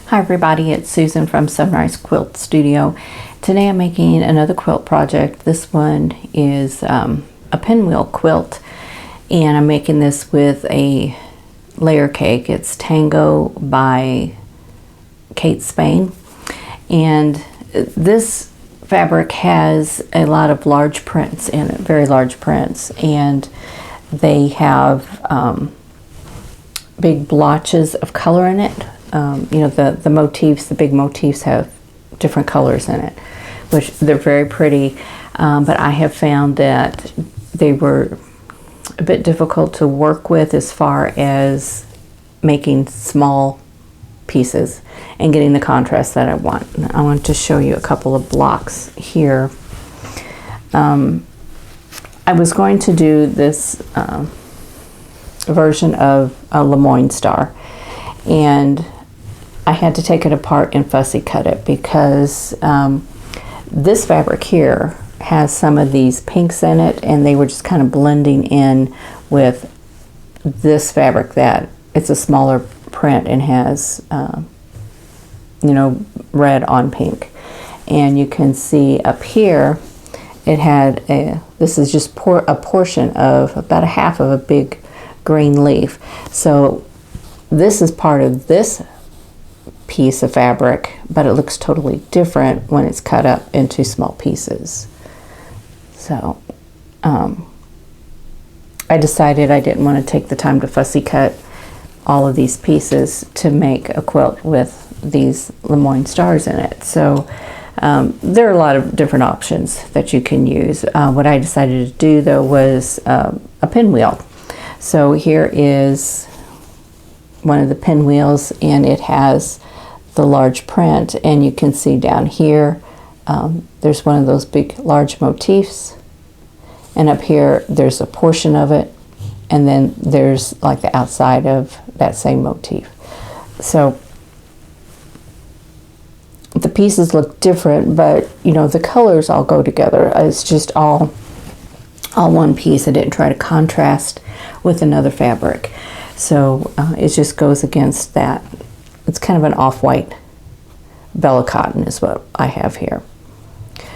Hi everybody, it's Susan from Sunrise Quilt Studio. Today I'm making another quilt project. This one is a pinwheel quilt, and I'm making this with a layer cake. It's Tango by Kate Spain, and this fabric has a lot of large prints in it, very large prints, and they have big blotches of color in it. You know, the motifs, the big motifs have different colors in it, which they're very pretty, but I have found that they were a bit difficult to work with as far as making small pieces and getting the contrast that I want. I want to show you a couple of blocks here. I was going to do this version of a Lemoyne star, and I had to take it apart and fussy cut it because this fabric here has some of these pinks in it, and they were just kind of blending in with this fabric that it's a smaller print and has you know, red on pink. And you can see up here it had this is just a portion of about a half of a big green leaf. So this is part of this piece of fabric, but it looks totally different when it's cut up into small pieces. So I decided I didn't want to take the time to fussy cut all of these pieces to make a quilt with these Lemoyne stars in it. So there are a lot of different options that you can use. What I decided to do though was a pinwheel. So here is one of the pinwheels, and it has the large print, and you can see down here there's one of those big large motifs, and up here there's a portion of it, and then there's like the outside of that same motif. So the pieces look different, but you know, the colors all go together. It's just all one piece. I didn't try to contrast with another fabric. So it just goes against that. It's kind of an off-white Bella cotton is what I have here.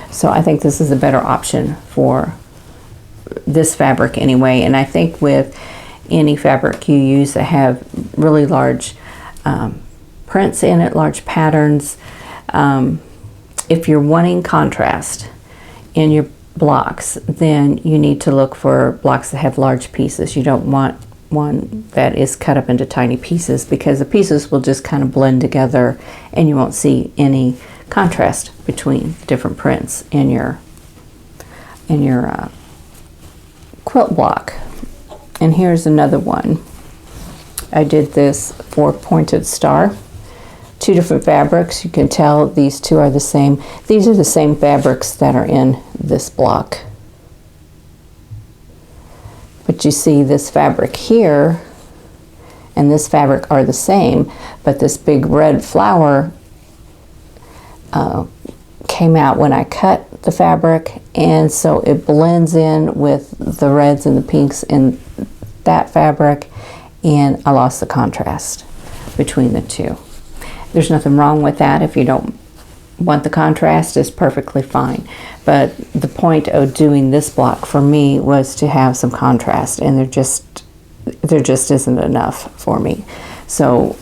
So I think this is a better option for this fabric anyway. And I think with any fabric you use that have really large prints in it, large patterns, if you're wanting contrast in your blocks, then you need to look for blocks that have large pieces. You don't want one that is cut up into tiny pieces, because the pieces will just kind of blend together and you won't see any contrast between different prints in your quilt block. And here's another one. I did this 4-pointed star, 2 different fabrics. You can tell these two are the same. These are the same fabrics that are in this block. But you see this fabric here and this fabric are the same, but this big red flower came out when I cut the fabric, and so it blends in with the reds and the pinks in that fabric, and I lost the contrast between the two. There's nothing wrong with that. If you don't want the contrast, is perfectly fine. But the point of doing this block for me was to have some contrast, and there just isn't enough for me. So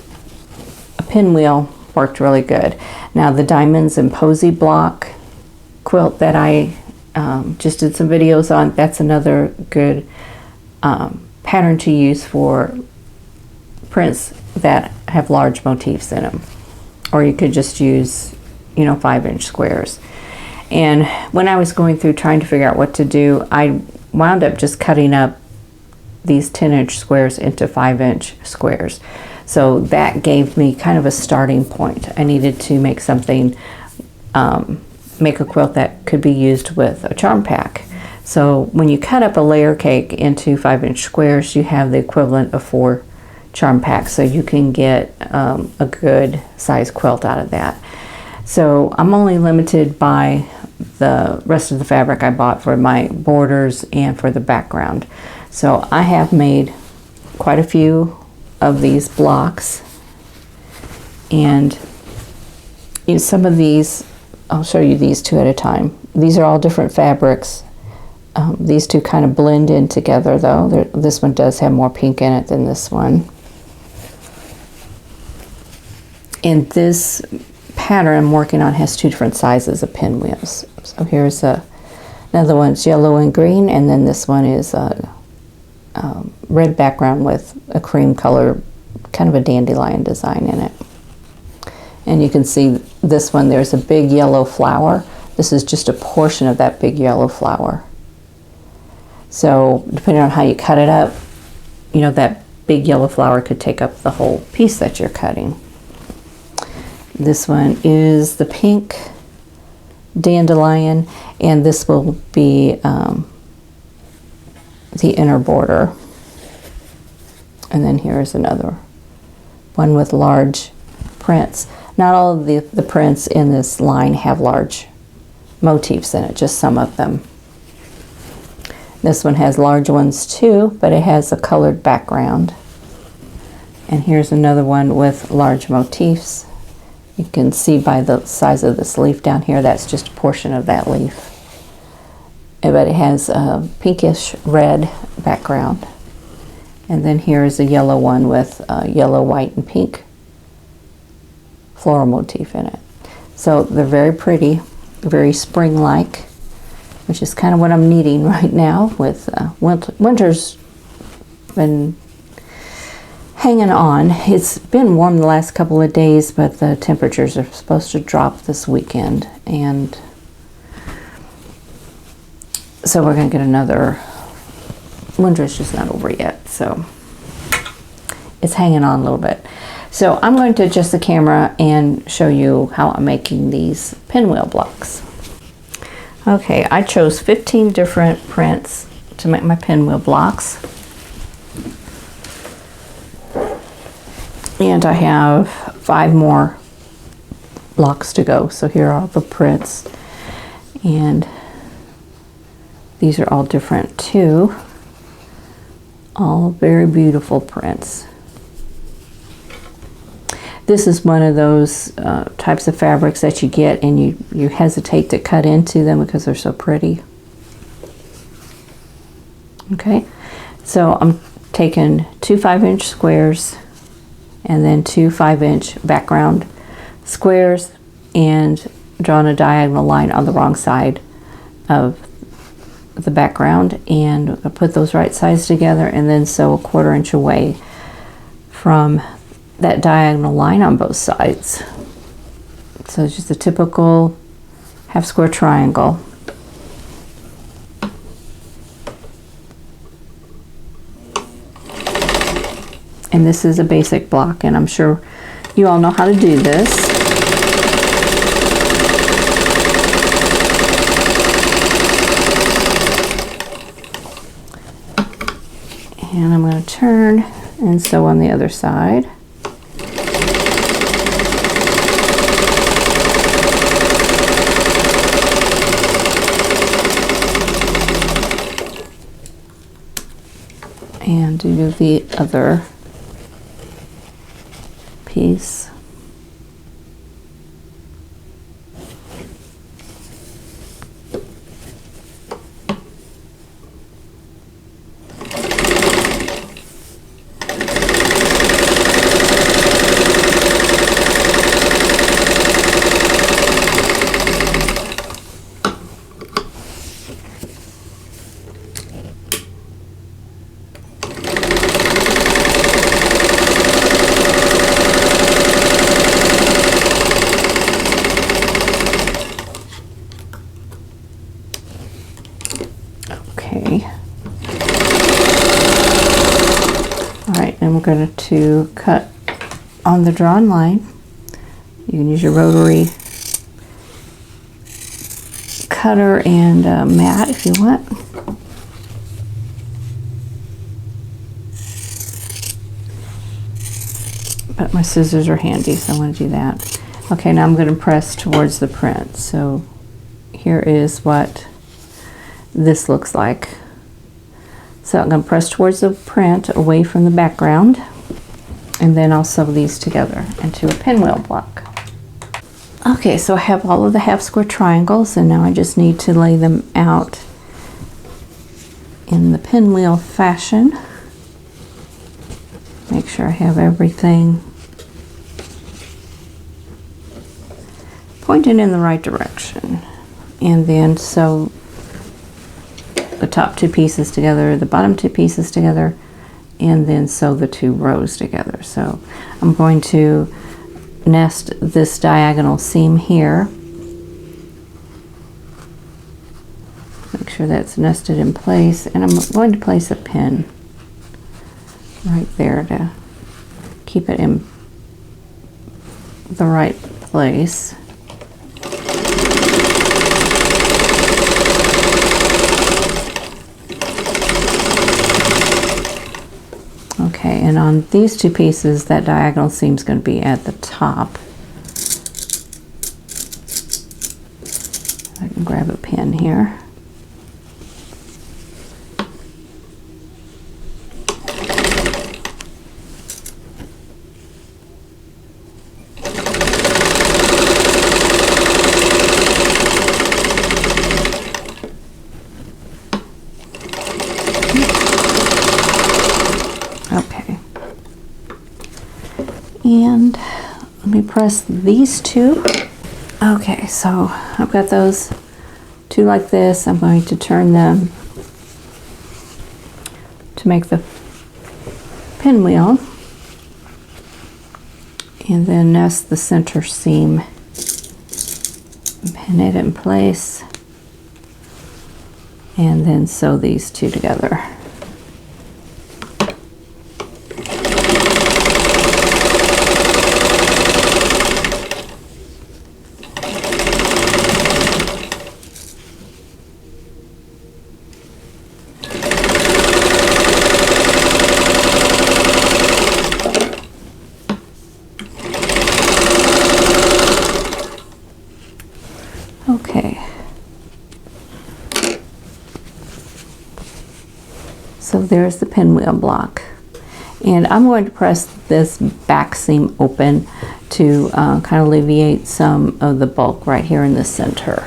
a pinwheel worked really good. Now the Diamonds and Posy block quilt that I just did some videos on, that's another good pattern to use for prints that have large motifs in them. Or you could just use, you know, 5-inch squares. And when I was going through trying to figure out what to do, I wound up just cutting up these 10-inch squares into 5-inch squares. So that gave me kind of a starting point. I needed to make something, make a quilt that could be used with a charm pack. So when you cut up a layer cake into 5-inch squares, you have the equivalent of 4 charm packs, so you can get a good size quilt out of that. So I'm only limited by the rest of the fabric I bought for my borders and for the background. So I have made quite a few of these blocks, and Some of these, I'll show you these two at a time. These are all different fabrics. These two kind of blend in together though. This one does have more pink in it than this one. And this pattern I'm working on has two different sizes of pinwheels. So here's another one's yellow and green, and then this one is a red background with a cream color, kind of a dandelion design in it. And you can see this one, there's a big yellow flower. This is just a portion of that big yellow flower. So depending on how you cut it up, that big yellow flower could take up the whole piece that you're cutting. This one is the pink dandelion, and this will be the inner border. And then here's another one with large prints. Not all of the prints in this line have large motifs in it, just some of them. This one has large ones too, but it has a colored background. And here's another one with large motifs. You can see by the size of this leaf down here, that's just a portion of that leaf. But it has a pinkish red background. And then here is a yellow one with yellow, white, and pink floral motif in it. So they're very pretty, very spring-like, which is kind of what I'm needing right now with winter's been hanging on. It's been warm the last couple of days, but the temperatures are supposed to drop this weekend, and so we're going to get another. Winter's just not over yet, so it's hanging on a little bit. So I'm going to adjust the camera and show you how I'm making these pinwheel blocks. Okay, I chose 15 different prints to make my pinwheel blocks. And I have 5 more blocks to go. So here are the prints. And these are all different too. All very beautiful prints. This is one of those types of fabrics that you get and you hesitate to cut into them because they're so pretty. Okay, so I'm taking 2 5-inch squares and then 2 5-inch background squares and drawing a diagonal line on the wrong side of the background, and I put those right sides together and then sew a 1/4 inch away from that diagonal line on both sides. So it's just a typical half square triangle. And this is a basic block, and I'm sure you all know how to do this. And I'm going to turn and sew on the other side. And do the other piece. Okay. All right, and we're going to cut on the drawn line. You can use your rotary cutter and mat if you want. But my scissors are handy, so I want to do that. Okay, now I'm going to press towards the print. So here is what this looks like. So I'm going to press towards the print away from the background, and then I'll sew these together into a pinwheel block. Okay, so I have all of the half square triangles, and now I just need to lay them out in the pinwheel fashion. Make sure I have everything pointed in the right direction. And then sew the top two pieces together, the bottom two pieces together, and then sew the two rows together. So I'm going to nest this diagonal seam here. Make sure that's nested in place, and I'm going to place a pin right there to keep it in the right place. Okay, and on these two pieces, that diagonal seam is going to be at the top. I can grab a pin here. Okay, and let me press these two. Okay, so I've got those two like this. I'm going to turn them to make the pinwheel, and then nest the center seam, pin it in place, and then sew these two together. Okay, so there's the pinwheel block, and I'm going to press this back seam open to kind of alleviate some of the bulk right here in the center.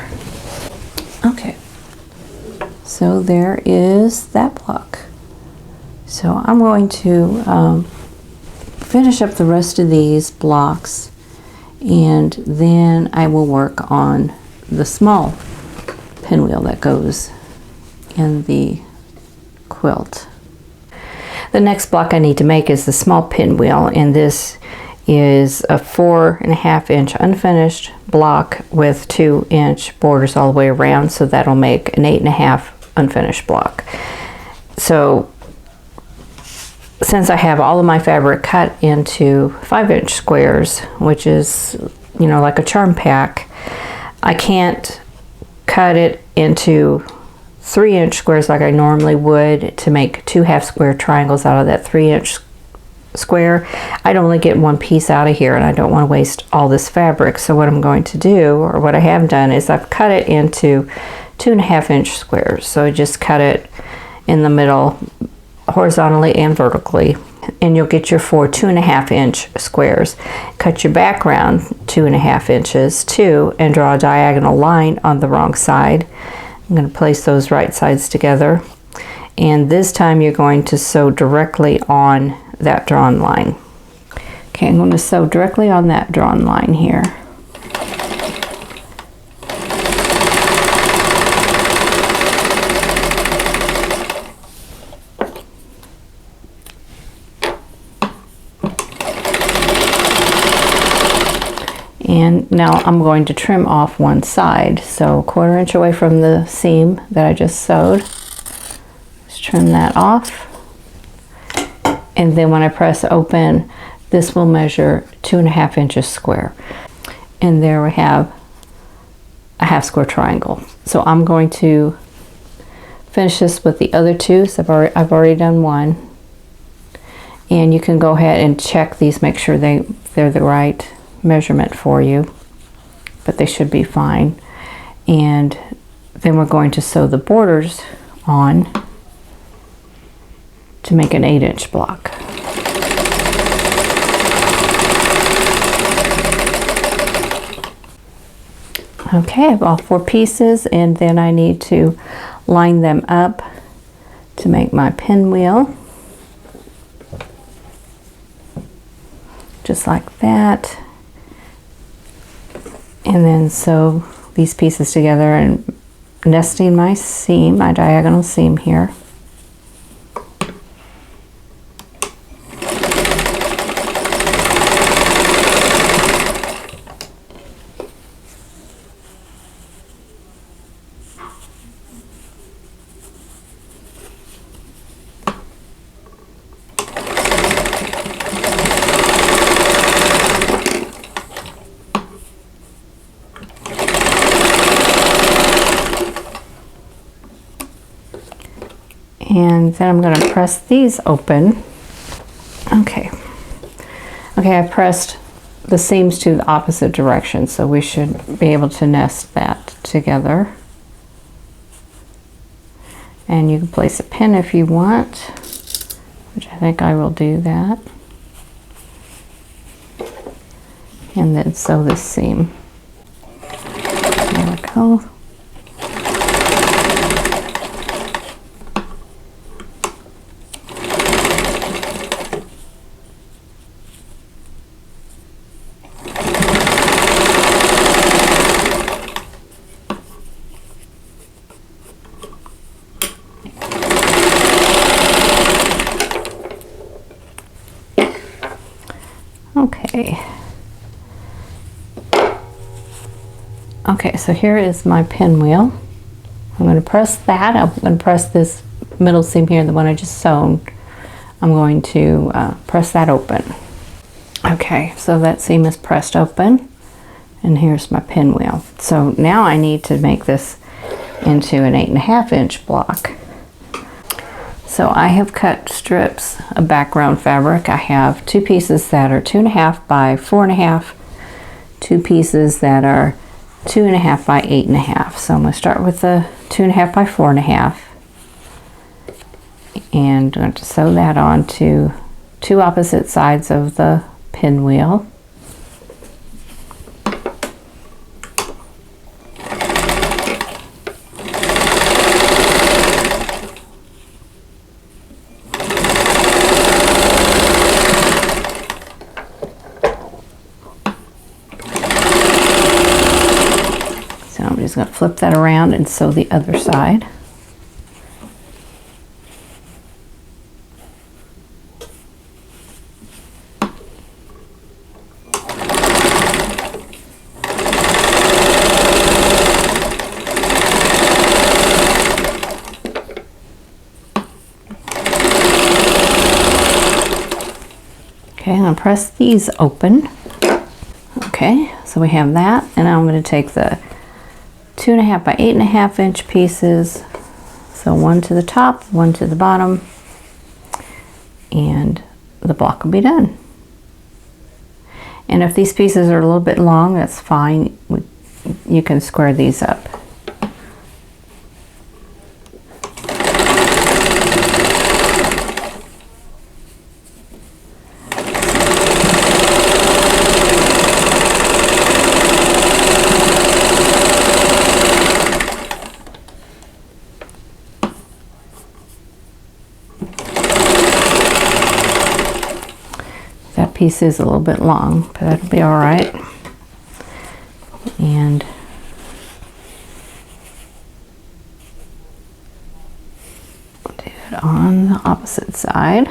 Okay, so there is that block. So I'm going to finish up the rest of these blocks, and then I will work on the small pinwheel that goes in the quilt. The next block I need to make is the small pinwheel, and this is a 4.5 inch unfinished block with 2-inch borders all the way around, so that'll make an 8.5 unfinished block. So since I have all of my fabric cut into 5-inch squares, which is, you know, like a charm pack, I can't cut it into 3-inch squares like I normally would to make 2 half square triangles out of that 3-inch square. I'd only get one piece out of here, and I don't want to waste all this fabric. So what I'm going to do, or what I have done, is I've cut it into 2.5-inch squares. So I just cut it in the middle horizontally and vertically, and you'll get your 4 2.5-inch squares. Cut your background 2.5 inches too, and draw a diagonal line on the wrong side. I'm going to place those right sides together, and this time you're going to sew directly on that drawn line. Okay, I'm going to sew directly on that drawn line here. And now I'm going to trim off one side, so 1/4 inch away from the seam that I just sewed. Just trim that off, and then when I press open, this will measure 2.5 inches square, and there we have a half square triangle. So I'm going to finish this with the other two. So I've already done one, and you can go ahead and check these, make sure they're the right measurement for you, but they should be fine. And then we're going to sew the borders on to make an 8-inch block. Okay, I have all 4 pieces, and then I need to line them up to make my pinwheel. Just like that. And then sew these pieces together and nesting my seam, my diagonal seam here. And then I'm going to press these open. Okay, I pressed the seams to the opposite direction, so we should be able to nest that together. And you can place a pin if you want, which I think I will do that. And then sew this seam. There we go. Okay, so here is my pinwheel. I'm going to press that. I'm going to press this middle seam here, the one I just sewn. I'm going to press that open. Okay, so that seam is pressed open, and here's my pinwheel. So now I need to make this into an 8.5 inch block. So I have cut strips of background fabric. I have 2 pieces that are 2.5 by 4.5, 2 pieces that are 2.5 by 8.5. So I'm going to start with the 2.5 by 4.5, and I'm going to sew that onto 2 opposite sides of the pinwheel. I'm just going to flip that around and sew the other side. Okay, I'm going to press these open. Okay, so we have that, and now I'm going to take the 2.5 by 8.5 inch pieces, so one to the top, one to the bottom, and the block will be done. And if these pieces are a little bit long, that's fine. You can square these up. That piece is a little bit long, but that'll be all right. And do it on the opposite side.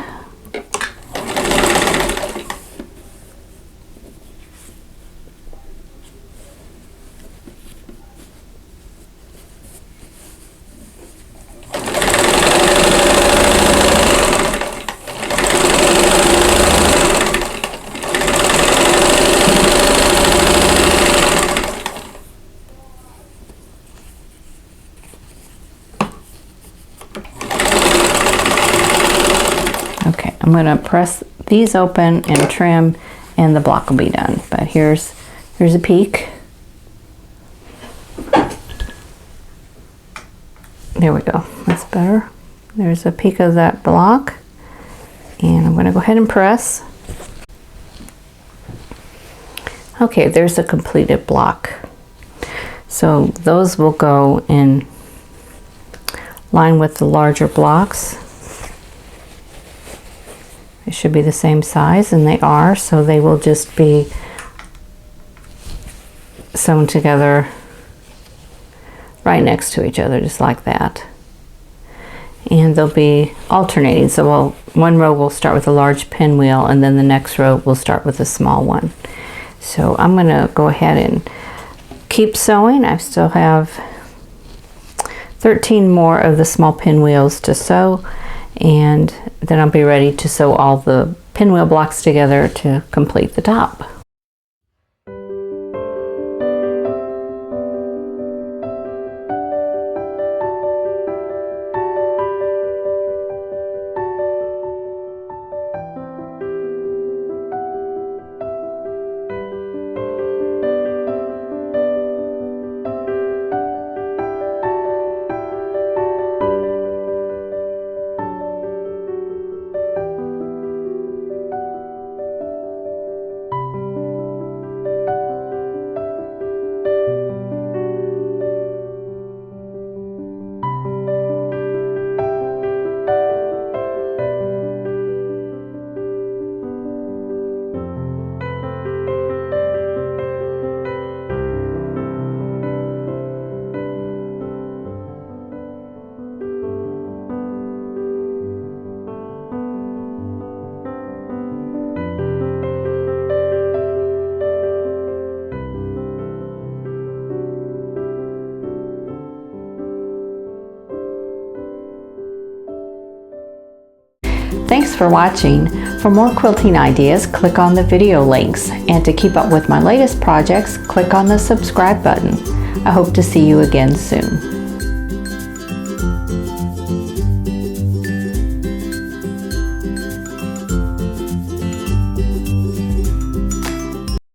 Okay, I'm going to press these open and trim, and the block will be done. But here's a peek. There we go. That's better. There's a peek of that block, and I'm going to go ahead and press. Okay, there's a completed block. So those will go in line with the larger blocks. They should be the same size, and they are, so they will just be sewn together right next to each other, just like that. And they'll be alternating, so one row will start with a large pinwheel, and then the next row will start with a small one. So I'm going to go ahead and keep sewing. I still have 13 more of the small pinwheels to sew, and then I'll be ready to sew all the pinwheel blocks together to complete the top. Thanks for watching. For more quilting ideas, click on the video links, and to keep up with my latest projects, click on the subscribe button. I hope to see you again soon.